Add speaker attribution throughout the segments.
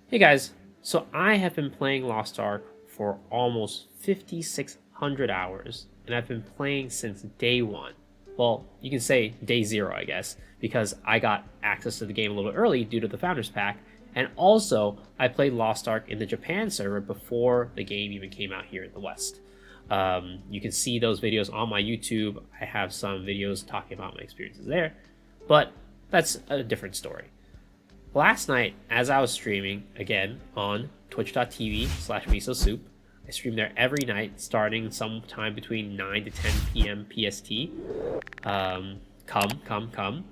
Speaker 1: Hey guys, so I have been playing Lost Ark for almost 5,600 hours, and I've been playing since day one. Well, you can say day zero, I guess, because I got access to the game a little early due to the Founders Pack, and also I played Lost Ark in the Japan server before the game even came out here in the West. You can see those videos on my YouTube. I have some videos talking about my experiences there, but that's a different story. Last night, as I was streaming, again, on twitch.tv/misosoup, I stream there every night, starting sometime between 9 to 10 p.m. PST. Come.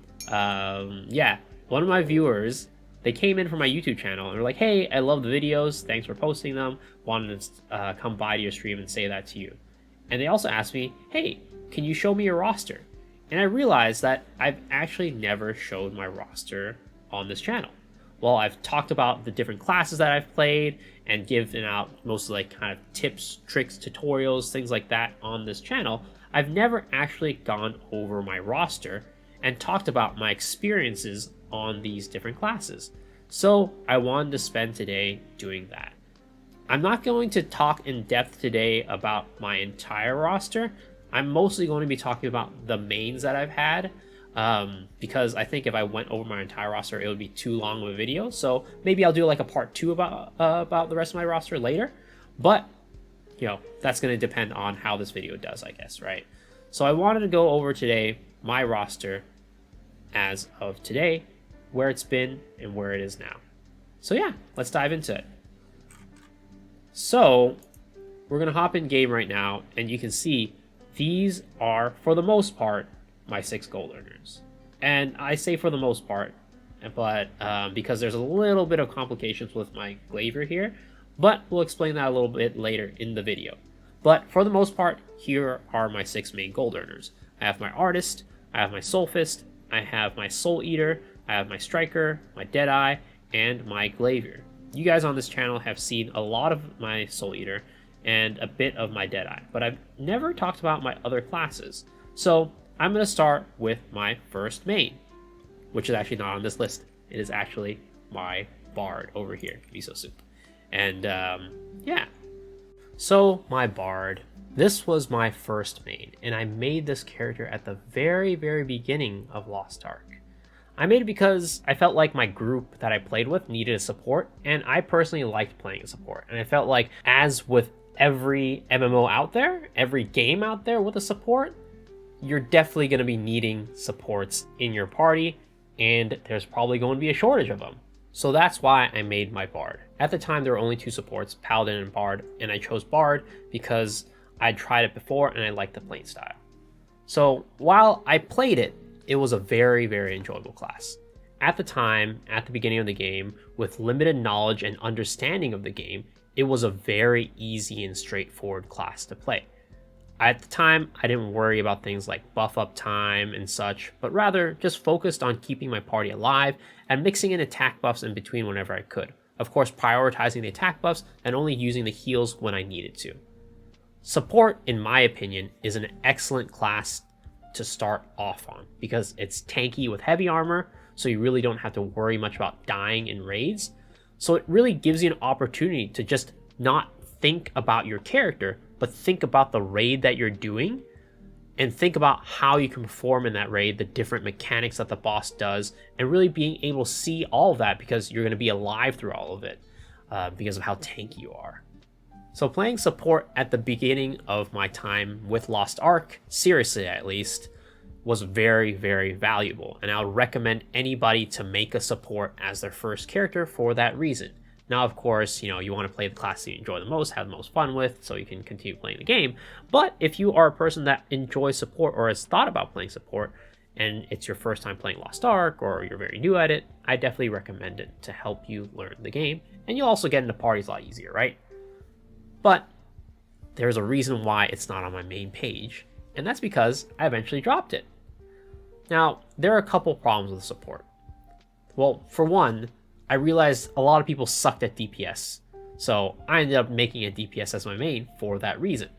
Speaker 1: Yeah, one of my viewers, they came in from my YouTube channel and were like, hey, I love the videos, thanks for posting them, wanted to come by to your stream and say that to you. And they also asked me, hey, can you show me your roster? And I realized that I've actually never showed my roster on this channel. Well, I've talked about the different classes that I've played and given out mostly like kind of tips, tricks, tutorials, things like that on this channel. I've never actually gone over my roster and talked about my experiences on these different classes. So I wanted to spend today doing that. I'm not going to talk in depth today about my entire roster. I'm mostly going to be talking about the mains that I've had, because I think if I went over my entire roster, it would be too long of a video. So maybe I'll do like a part 2 about the rest of my roster later. But, you know, that's going to depend on how this video does, I guess, right? So I wanted to go over today my roster as of today, where it's been and where it is now. So yeah, let's dive into it. So we're going to hop in game right now, and you can see these are, for the most part, my 6 gold earners. And I say for the most part, but because there's a little bit of complications with my Glavier here, but we'll explain that a little bit later in the video. But for the most part, here are my 6 main gold earners. I have my Artist, I have my Soulfist, I have my Soul Eater, I have my Striker, my Deadeye, and my Glavier. You guys on this channel have seen a lot of my Soul Eater and a bit of my Deadeye, but I've never talked about my other classes. So I'm going to start with my first main, which is actually not on this list. It is actually my Bard over here, Miso Soup. And yeah, so my Bard, this was my first main, and I made this character at the very, very beginning of Lost Ark. I made it because I felt like my group that I played with needed a support, and I personally liked playing a support. And I felt like, as with every MMO out there, every game out there with a support, you're definitely going to be needing supports in your party, and there's probably going to be a shortage of them. So that's why I made my Bard. At the time, there were only 2 supports, Paladin and Bard, and I chose Bard because I'd tried it before and I liked the playstyle. So while I played it, it was a very, very enjoyable class. At the time, at the beginning of the game, with limited knowledge and understanding of the game, it was a very easy and straightforward class to play. At the time, I didn't worry about things like buff up time and such, but rather just focused on keeping my party alive and mixing in attack buffs in between whenever I could. Of course, prioritizing the attack buffs and only using the heals when I needed to. Support, in my opinion, is an excellent class to start off on because it's tanky with heavy armor, so you really don't have to worry much about dying in raids. So it really gives you an opportunity to just not think about your character, but think about the raid that you're doing and think about how you can perform in that raid, the different mechanics that the boss does, and really being able to see all of that because you're going to be alive through all of it because of how tanky you are. So playing support at the beginning of my time with Lost Ark, seriously at least, was very, very valuable, and I would recommend anybody to make a support as their first character for that reason. Now, of course, you know, you want to play the class that you enjoy the most, have the most fun with, so you can continue playing the game. But if you are a person that enjoys support or has thought about playing support, and it's your first time playing Lost Ark, or you're very new at it, I definitely recommend it to help you learn the game. And you'll also get into parties a lot easier, right? But there's a reason why it's not on my main page, and that's because I eventually dropped it. Now, there are a couple problems with support. Well, for one, I realized a lot of people sucked at DPS, so I ended up making a DPS as my main for that reason.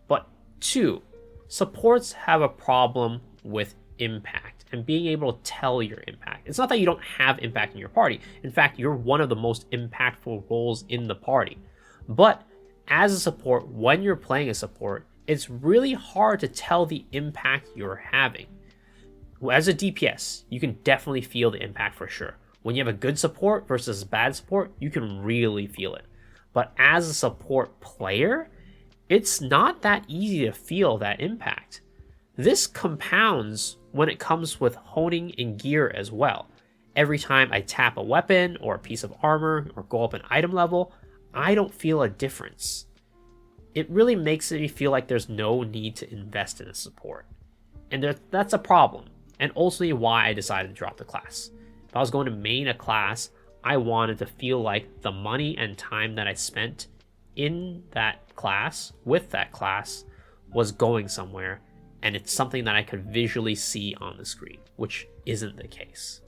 Speaker 1: But 2, supports have a problem with impact and being able to tell your impact. It's not that you don't have impact in your party. In fact, you're one of the most impactful roles in the party. But as a support, when you're playing a support, it's really hard to tell the impact you're having. As a DPS, you can definitely feel the impact for sure. When you have a good support versus bad support, you can really feel it. But as a support player, it's not that easy to feel that impact. This compounds when it comes with honing and gear as well. Every time I tap a weapon or a piece of armor or go up an item level, I don't feel a difference. It really makes me feel like there's no need to invest in a support. And that's a problem, and ultimately why I decided to drop the class. If I was going to main a class, I wanted to feel like the money and time that I spent in that class, with that class, was going somewhere, and it's something that I could visually see on the screen, which isn't the case.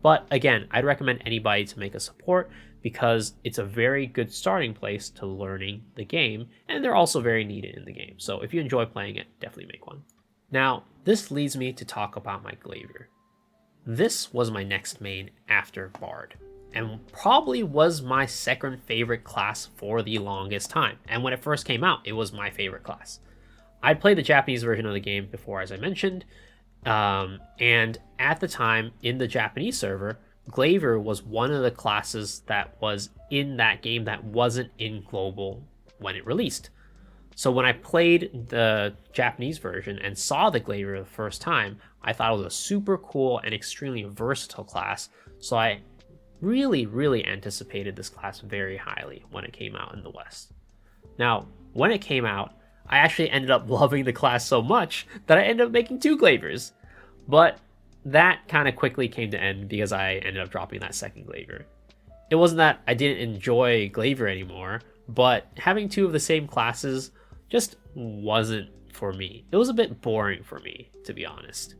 Speaker 1: But again, I'd recommend anybody to make a support because it's a very good starting place to learning the game, and they're also very needed in the game. So if you enjoy playing it, definitely make one. Now, this leads me to talk about my Glaiver. This was my next main after Bard, and probably was my second favorite class for the longest time. And when it first came out, it was my favorite class. I played the Japanese version of the game before, as I mentioned, and at the time, in the Japanese server, Glaiver was one of the classes that was in that game that wasn't in global when it released. So when I played the Japanese version and saw the Glaiver the first time, I thought it was a super cool and extremely versatile class. So I really anticipated this class very highly when it came out in the West. Now, when it came out, I actually ended up loving the class so much that I ended up making 2 Glaivers. But that kind of quickly came to end because I ended up dropping that second Glaiver. It wasn't that I didn't enjoy Glaiver anymore, but having 2 of the same classes just wasn't for me. It was a bit boring for me, to be honest.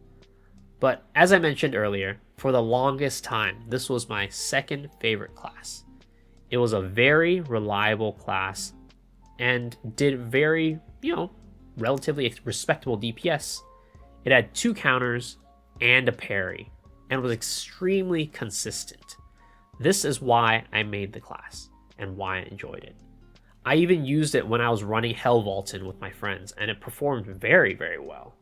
Speaker 1: But as I mentioned earlier, for the longest time, this was my second favorite class. It was a very reliable class and did very, relatively respectable DPS. It had 2 counters and a parry, and was extremely consistent. This is why I made the class, and why I enjoyed it. I even used it when I was running Hell Vaultin with my friends, and it performed very well.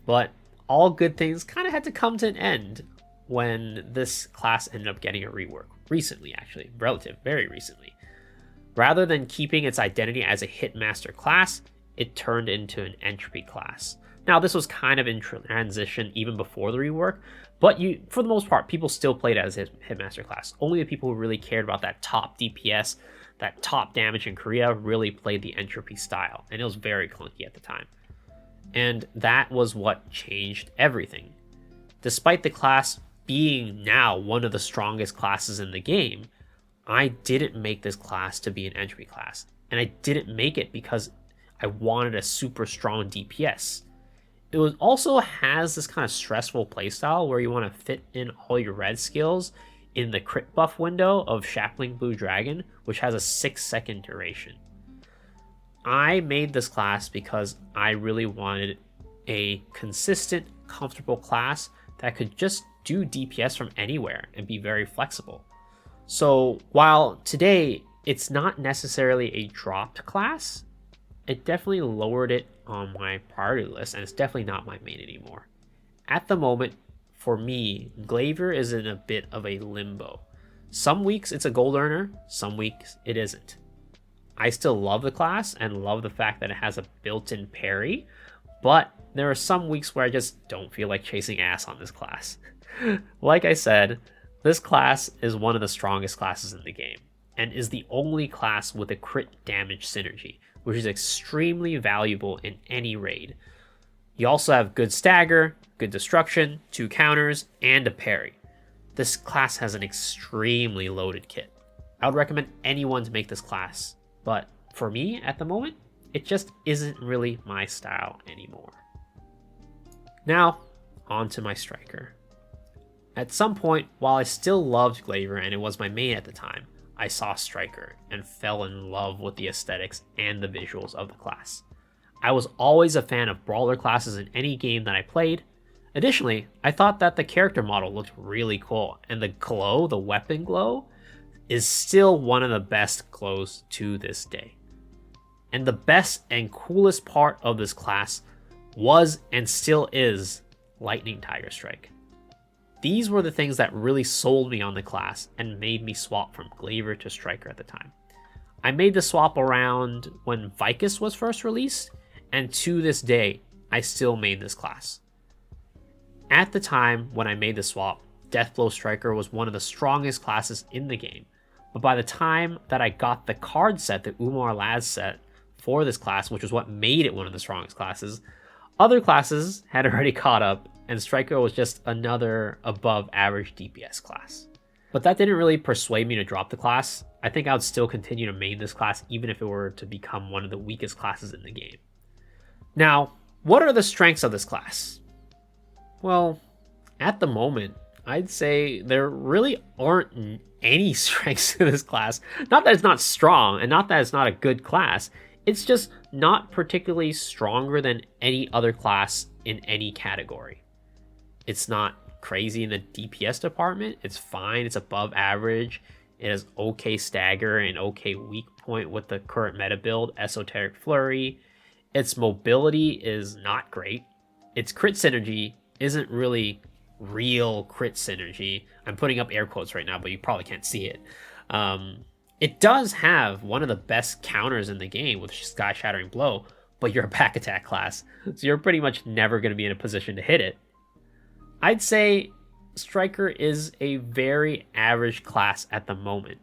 Speaker 1: But all good things kind of had to come to an end when this class ended up getting a rework. Recently, actually. Very recently. Rather than keeping its identity as a Hitmaster class, it turned into an entropy class. Now, this was kind of in transition even before the rework, but for the most part, people still played it as a Hitmaster class. Only the people who really cared about that top DPS, that top damage in Korea, really played the entropy style, and it was very clunky at the time. And that was what changed everything. Despite the class being now one of the strongest classes in the game, I didn't make this class to be an entropy class, and I didn't make it because I wanted a super strong DPS. It also has this kind of stressful playstyle where you want to fit in all your red skills in the crit buff window of Shackling Blue Dragon, which has a 6-second duration. I made this class because I really wanted a consistent, comfortable class that could just do DPS from anywhere and be very flexible. So while today it's not necessarily a dropped class, it definitely lowered it on my priority list, and it's definitely not my main anymore. At the moment, for me, Glaiver is in a bit of a limbo. Some weeks it's a gold earner, some weeks it isn't. I still love the class and love the fact that it has a built-in parry, but there are some weeks where I just don't feel like chasing ass on this class. Like I said, this class is one of the strongest classes in the game, and is the only class with a crit damage synergy, which is extremely valuable in any raid. You also have good stagger, good destruction, 2 counters, and a parry. This class has an extremely loaded kit. I would recommend anyone to make this class, but for me, at the moment, it just isn't really my style anymore. Now, on to my striker. At some point, while I still loved Glaiver and it was my main at the time, I saw Striker and fell in love with the aesthetics and the visuals of the class. I was always a fan of brawler classes in any game that I played, Additionally, I thought that the character model looked really cool, and the glow, the weapon glow, is still one of the best glows to this day. And the best and coolest part of this class was and still is Lightning Tiger Strike. These were the things that really sold me on the class and made me swap from Glaver to Striker at the time. I made the swap around when Vicus was first released, and to this day, I still made this class. At the time when I made the swap, Deathblow Striker was one of the strongest classes in the game, but by the time that I got the card set, the Umar Laz set for this class, which was what made it one of the strongest classes, other classes had already caught up, and Striker was just another above average DPS class. But that didn't really persuade me to drop the class. I think I would still continue to main this class even if it were to become one of the weakest classes in the game. Now, what are the strengths of this class? Well, at the moment, I'd say there really aren't any strengths to this class. Not that it's not strong, and not that it's not a good class. It's just not particularly stronger than any other class in any category. It's not crazy in the DPS department. It's fine. It's above average. It has okay stagger and okay weak point with the current meta build, Esoteric Flurry. Its mobility is not great. Its crit synergy isn't really real crit synergy. I'm putting up air quotes right now, but you probably can't see it. It does have one of the best counters in the game with Sky Shattering Blow, but you're a back attack class, so you're pretty much never going to be in a position to hit it. I'd say Striker is a very average class at the moment,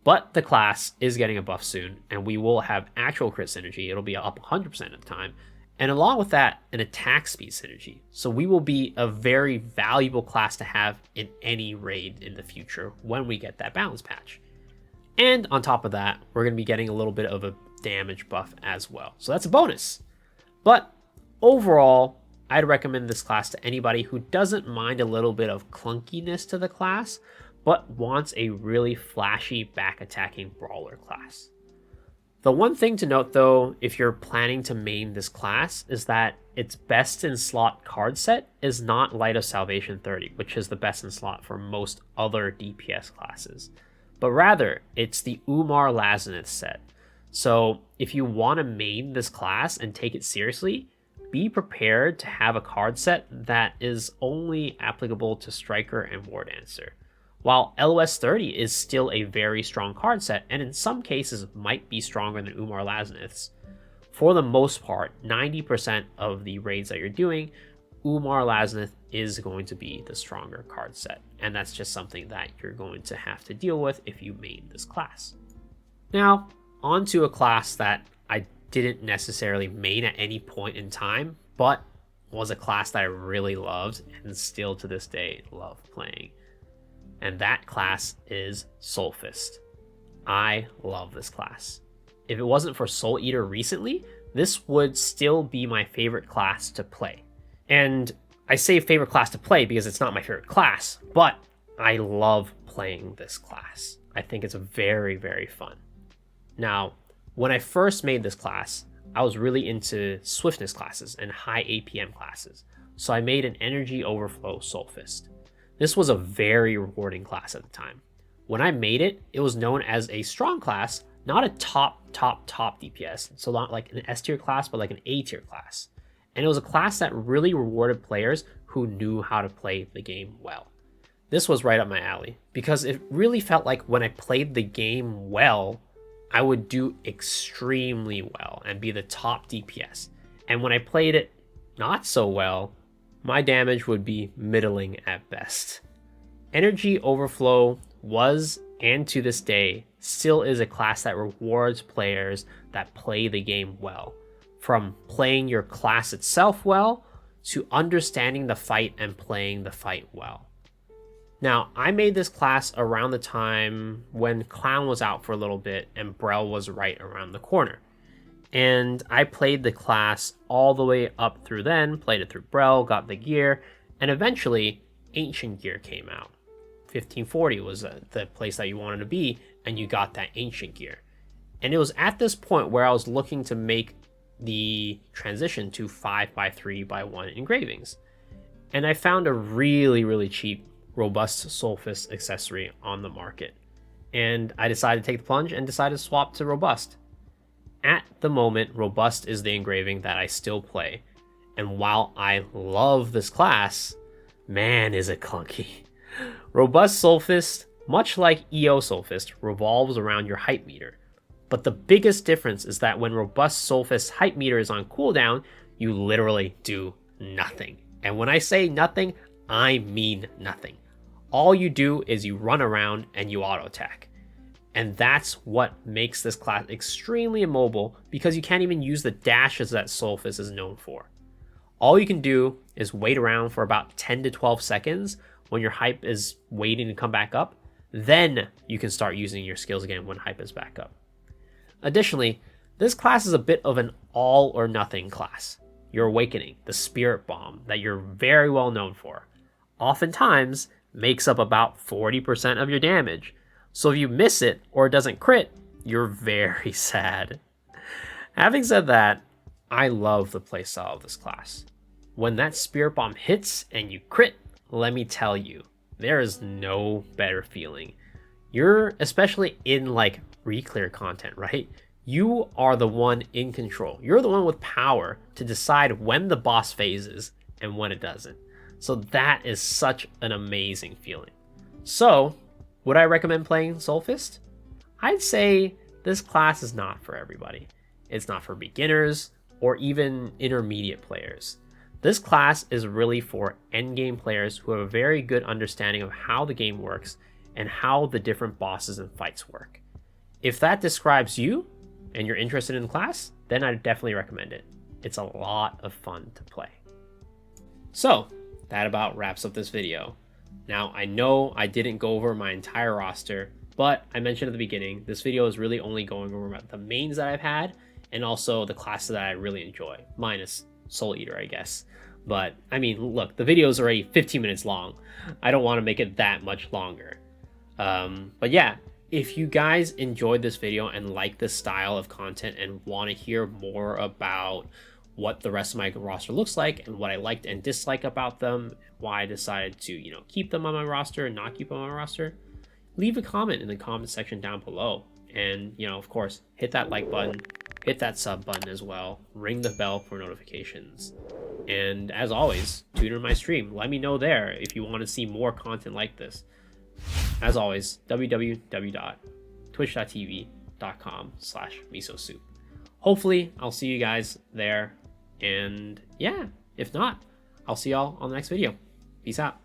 Speaker 1: but the class is getting a buff soon, and we will have actual crit synergy. It'll be up 100% of the time, and along with that, an attack speed synergy. So we will be a very valuable class to have in any raid in the future when we get that balance patch. And on top of that, we're going to be getting a little bit of a damage buff as well. So that's a bonus. But overall, I'd recommend this class to anybody who doesn't mind a little bit of clunkiness to the class, but wants a really flashy back attacking brawler class. The one thing to note though, if you're planning to main this class, is that its best in slot card set is not Light of Salvation 30, which is the best in slot for most other DPS classes, but rather it's the Umar Lazinith set. So if you want to main this class and take it seriously, be prepared to have a card set that is only applicable to Striker and War Dancer. While LOS 30 is still a very strong card set, and in some cases might be stronger than Umar Lazinith's, for the most part, 90% of the raids that you're doing, Umar Lazinith is going to be the stronger card set, and that's just something that you're going to have to deal with if you main this class. Now, on to a class that I didn't necessarily main at any point in time, but was a class that I really loved and still to this day love playing. And that class is Soulfist. I love this class. If it wasn't for Soul Eater recently, this would still be my favorite class to play. And I say favorite class to play because it's not my favorite class, but I love playing this class. I think it's very, very fun. Now, when I first made this class, I was really into swiftness classes and high APM classes, so I made an Energy Overflow Soulfist. This was a very rewarding class at the time. When I made it, it was known as a strong class, not a top DPS, so not like an S tier class, but like an A tier class. And it was a class that really rewarded players who knew how to play the game well. This was right up my alley, because it really felt like when I played the game well, I would do extremely well and be the top DPS. And when I played it not so well, my damage would be middling at best. Energy Overflow was, and to this day, still is a class that rewards players that play the game well. From playing your class itself well, to understanding the fight and playing the fight well. Now, I made this class around the time when Clown was out for a little bit and Brel was right around the corner. And I played the class all the way up through then, played it through Brel, got the gear, and eventually Ancient Gear came out. 1540 was the place that you wanted to be, and you got that Ancient Gear. And it was at this point where I was looking to make the transition to 5x3x1 engravings. and I found a really cheap robust Soulist accessory on the market. And I decided to take the plunge and decided to swap to robust. At the moment, robust is the engraving that I still play. And while I love this class, man, is it clunky. Robust Soulist, much like EO Soulist, revolves around your hype meter. But the biggest difference is that when robust Soulist hype meter is on cooldown, you literally do nothing. And when I say nothing, I mean nothing. All you do is you run around and you auto attack. And that's what makes this class extremely immobile, because you can't even use the dashes that Soulist is known for. All you can do is wait around for about 10 to 12 seconds when your hype is waiting to come back up. Then you can start using your skills again when hype is back up. Additionally, this class is a bit of an all or nothing class. Your Awakening, the Spirit Bomb that you're very well known for, oftentimes makes up about 40% of your damage. So if you miss it or it doesn't crit, you're very sad. Having said that, I love the playstyle of this class. When that Spirit Bomb hits and you crit, let me tell you, there is no better feeling. You're especially in like reclear content, right? You are the one in control. You're the one with power to decide when the boss phases and when it doesn't. So that is such an amazing feeling. So, would I recommend playing Soulist? I'd say this class is not for everybody. It's not for beginners or even intermediate players. This class is really for endgame players who have a very good understanding of how the game works and how the different bosses and fights work. If that describes you and you're interested in the class, then I'd definitely recommend it. It's a lot of fun to play. So, that about wraps up this video. Now, I know I didn't go over my entire roster, but I mentioned at the beginning, this video is really only going over the mains that I've had and also the classes that I really enjoy, minus Soul Eater, I guess. But, I mean, look, the video is already 15 minutes long. I don't want to make it that much longer. But yeah, if you guys enjoyed this video and like this style of content and want to hear more about what the rest of my roster looks like and what I liked and disliked about them, why I decided to, keep them on my roster and not keep them on my roster, leave a comment in the comment section down below. And, of course, hit that like button, hit that sub button as well, ring the bell for notifications. And as always, tune in my stream. Let me know there if you want to see more content like this. As always, www.twitch.tv.com/misosoup. Hopefully, I'll see you guys there. And yeah, if not, I'll see y'all on the next video. Peace out.